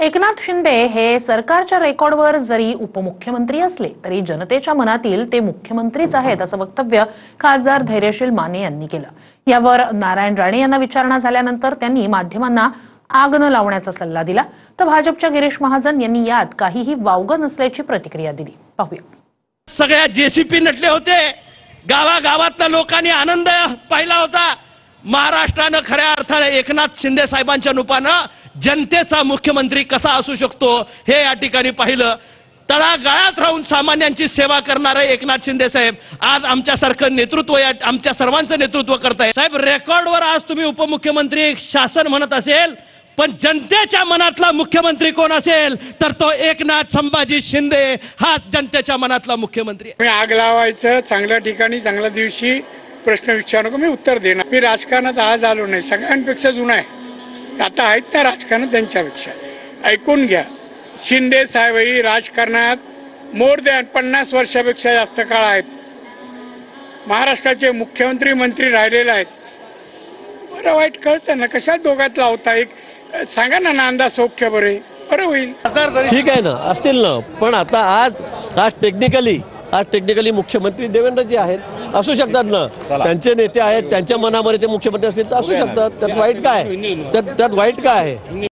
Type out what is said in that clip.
एकनाथ शिंदे हे सरकारच्या रेकॉर्डवर जरी उपमुख्यमंत्री असले तरी जनतेच्या मनातील ते मुख्यमंत्रीच आहेत असं वक्तव्य खासदार धैर्यशील माने यांनी केलं। यावर नारायण राणे यांना विचारणा झाल्यानंतर त्यांनी माध्यमांना आग न लावण्याचा सल्ला दिला। तर भाजपच्या गिरीश महाजन यांनी यात काहीही वावगं नसल्याची प्रतिक्रिया दिली। पाहूया। सगळ्या जेसीपी नटले होते, गावागावातल्या लोकांनी आनंद पाहिला होता। महाराष्ट्रानं खऱ्या अर्थाने एकनाथ शिंदे साहेबांच्या रूपानं जनतेचा मुख्यमंत्री कसा असू शकतो हे या ठिकाणी पाहिलं। तळागाळात राहून सामान्यांची सेवा करणारे एकनाथ शिंदे साहेब आज आमच्यासारखं नेतृत्व आमच्या सर्वांचं नेतृत्व करताय। साहेब, रेकॉर्डवर आज तुम्ही उपमुख्यमंत्री शासन म्हणत असेल, पण जनतेच्या मनातला मुख्यमंत्री कोण असेल तर तो एकनाथ संभाजी शिंदे हा जनतेच्या मनातला मुख्यमंत्री। मी आग लावायचं चांगल्या ठिकाणी चांगल्या दिवशी प्रश्न विचारू मी उत्तर देणार। मी राजकारणात आज आलो नाही, सगळ्यांपेक्षा जुना आहे। आता आहेत ना राजकारणात, त्यांच्यापेक्षा ऐकून घ्या। शिंदे साहेबही राजकारणात मोर दॅन 50 वर्षापेक्षा जास्त काळ आहेत। महाराष्ट्राचे मुख्यमंत्री मंत्री राहिलेले आहेत। बरं वाईट कळतं ना, कशा दोघात लावता? एक सांगा ना, नांदा सौख्य बरे बरं होईल। ठीक आहे ना, असतील ना, पण आता आज टेक्निकली मुख्यमंत्री देवेंद्रजी आहेत, असू शकतात ना। त्यांचे नेते आहेत, त्यांच्या मनामध्ये ते मुख्यमंत्री असतील तर असू शकतात। त्यात वाईट काय आहे?